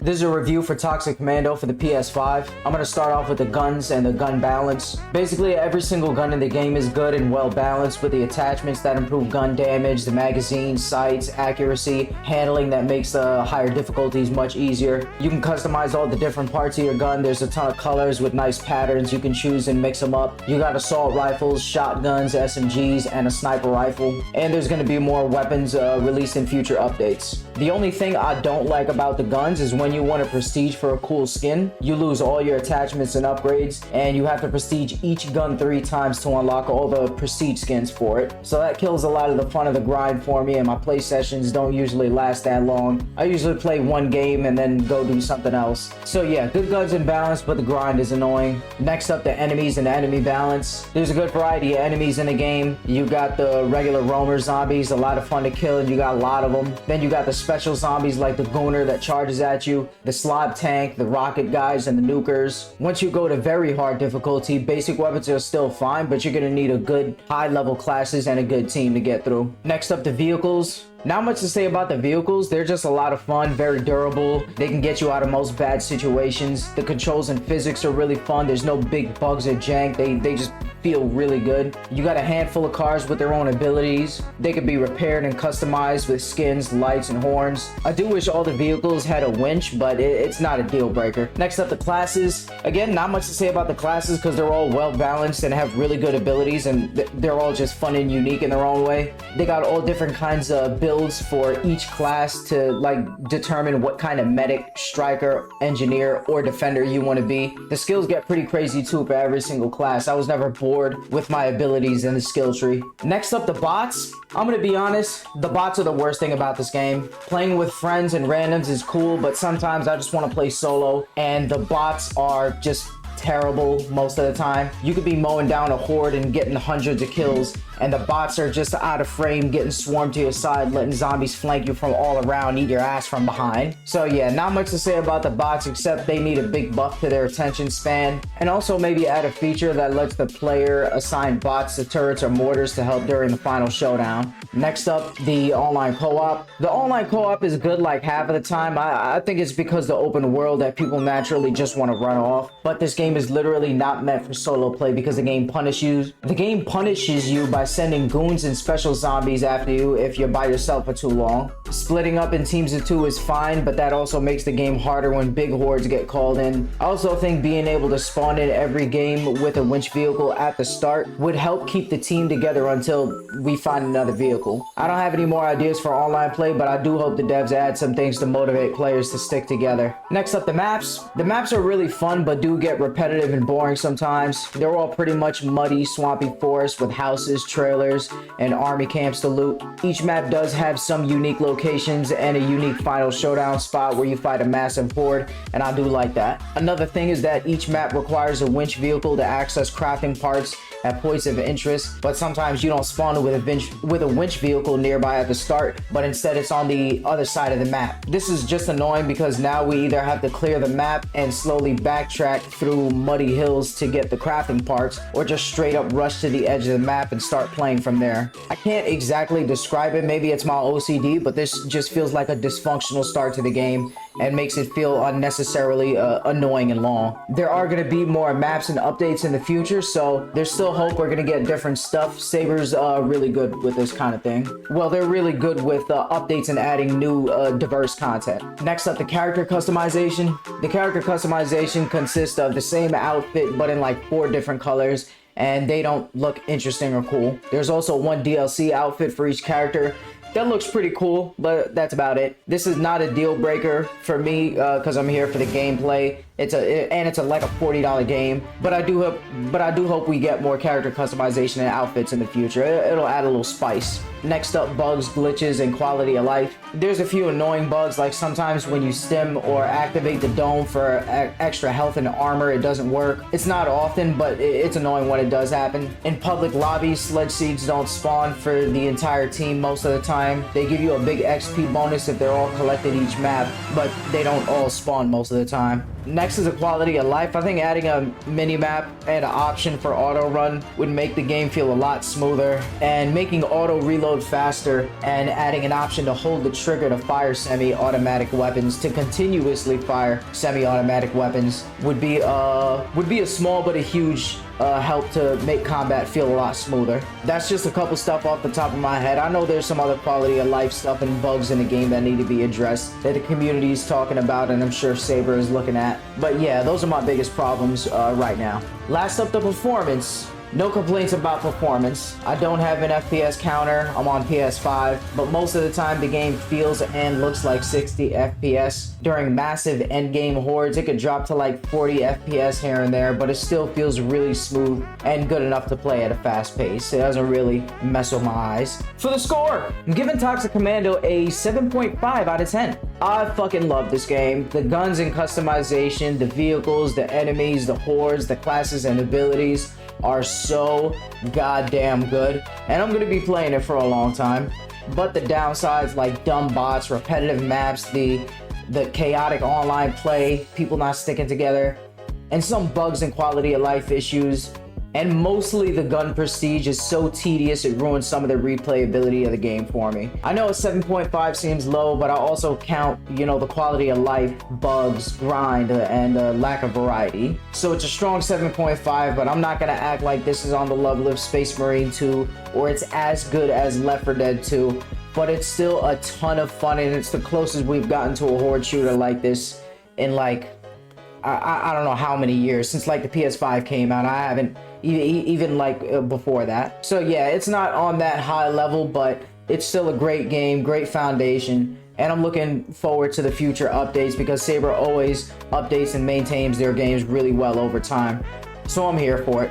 This is a review for Toxic Commando for the PS5. I'm going to start off with the guns and the gun balance. Basically, every single gun in the game is good and well balanced with the attachments that improve gun damage, the magazine, sights, accuracy, handling that makes the higher difficulties much easier. You can customize all the different parts of your gun. There's a ton of colors with nice patterns you can choose and mix them up. You got assault rifles, shotguns, SMGs, and a sniper rifle. And there's going to be more weapons released in future updates. The only thing I don't like about the guns is when you want a prestige for a cool skin, you lose all your attachments and upgrades, and you have to prestige each gun 3 times to unlock all the prestige skins for it. So that kills a lot of the fun of the grind for me, and my play sessions don't usually last that long. I usually play one game and then go do something else. So yeah, good guns and balance, but the grind is annoying. Next up, the enemies and the enemy balance. There's a good variety of enemies in the game. You got the regular roamer zombies, a lot of fun to kill, and you got a lot of them. Then you got the special zombies like the Gooner that charges at you, the Slob Tank, the Rocket guys, and the Nukers. Once you go to very hard difficulty, basic weapons are still fine, but you're gonna need a good high-level classes and a good team to get through. Next up, the vehicles. Not much to say about the vehicles. They're just a lot of fun, very durable. They can get you out of most bad situations. The controls and physics are really fun. There's no big bugs or jank. They just feel really good. You got a handful of cars with their own abilities. They can be repaired and customized with skins, lights, and horns. I do wish all the vehicles had a winch, but it's not a deal breaker. Next up, the classes. Again, not much to say about the classes because they're all well balanced and have really good abilities, and they're all just fun and unique in their own way. They got all different kinds of builds for each class to like determine what kind of medic, striker, engineer, or defender you want to be. The skills get pretty crazy too for every single class. I was never bored with my abilities in the skill tree. Next up, the bots. I'm gonna be honest, the bots are the worst thing about this game. Playing with friends and randoms is cool, but sometimes I just want to play solo, and the bots are just terrible most of the time. You could be mowing down a horde and getting hundreds of kills, and the bots are just out of frame, getting swarmed to your side, letting zombies flank you from all around, eat your ass from behind. So yeah, not much to say about the bots except they need a big buff to their attention span, and also maybe add a feature that lets the player assign bots to turrets or mortars to help during the final showdown. Next up, the online co-op. The online co-op is good like half of the time. I think it's because the open world that people naturally just want to run off, but this game is literally not meant for solo play because the game punishes you by sending goons and special zombies after you if you're by yourself for too long. Splitting up in teams of 2 is fine, but that also makes the game harder when big hordes get called in. I also think being able to spawn in every game with a winch vehicle at the start would help keep the team together until we find another vehicle. I don't have any more ideas for online play, but I do hope the devs add some things to motivate players to stick together. Next up, the maps. The maps are really fun, but do get repetitive and boring sometimes. They're all pretty much muddy, swampy forests with houses, trailers, and army camps to loot. Each map does have some unique locations and a unique final showdown spot where you fight a massive horde, and I do like that. Another thing is that each map requires a winch vehicle to access crafting parts at points of interest, but sometimes you don't spawn with a winch vehicle nearby at the start, but instead it's on the other side of the map. This is just annoying because now we either have to clear the map and slowly backtrack through muddy hills to get the crafting parts, or just straight up rush to the edge of the map and start playing from there. I can't exactly describe it, maybe it's my OCD, but this just feels like a dysfunctional start to the game and makes it feel unnecessarily annoying and long. There are going to be more maps and updates in the future, so there's still hope we're going to get different stuff. Saber's really good with this kind of thing. Well, they're really good with updates and adding new diverse content. Next up, the character customization. The character customization consists of the same outfit but in like 4 different colors, and they don't look interesting or cool. There's also one DLC outfit for each character. That looks pretty cool, but that's about it. This is not a deal breaker for me because I'm here for the gameplay. It's like a $40 game, but I do hope we get more character customization and outfits in the future. It'll add a little spice. Next up, bugs, glitches, and quality of life. There's a few annoying bugs, like sometimes when you stim or activate the dome for extra health and armor, it doesn't work. It's not often, but it's annoying when it does happen. In public lobbies, sledge seeds don't spawn for the entire team most of the time. They give you a big XP bonus if they're all collected each map, but they don't all spawn most of the time. Next is a quality of life. I think adding a mini-map and an option for auto run would make the game feel a lot smoother, and making auto reload faster and adding an option to hold the trigger to fire semi-automatic weapons to continuously fire semi-automatic weapons would be a small but a huge help to make combat feel a lot smoother. That's just a couple stuff off the top of my head. I know there's some other quality of life stuff and bugs in the game that need to be addressed that the community is talking about, and I'm sure Saber is looking at. But yeah, those are my biggest problems right now. Last up, the performance. No complaints about performance. I don't have an FPS counter. I'm on PS5, but most of the time the game feels and looks like 60 FPS. During massive endgame hordes, it could drop to like 40 FPS here and there, but it still feels really smooth and good enough to play at a fast pace. It doesn't really mess with my eyes. For the score, I'm giving Toxic Commando a 7.5 out of 10. I fucking love this game. The guns and customization, the vehicles, the enemies, the hordes, the classes and abilities are so goddamn good, and I'm gonna be playing it for a long time. But the downsides, like dumb bots, repetitive maps, the chaotic online play, people not sticking together, and some bugs and quality of life issues, and mostly the gun prestige is so tedious it ruins some of the replayability of the game for me. I know a 7.5 seems low, but I also count, you know, the quality of life, bugs, grind, and lack of variety. So it's a strong 7.5, but I'm not gonna act like this is on the level of Space Marine 2 or it's as good as Left 4 Dead 2, but it's still a ton of fun, and it's the closest we've gotten to a horde shooter like this in like, I don't know how many years, since like the PS5 came out. I haven't even like before that. So yeah, it's not on that high level, but it's still a great game, great foundation, and I'm looking forward to the future updates because Saber always updates and maintains their games really well over time. So I'm here for it.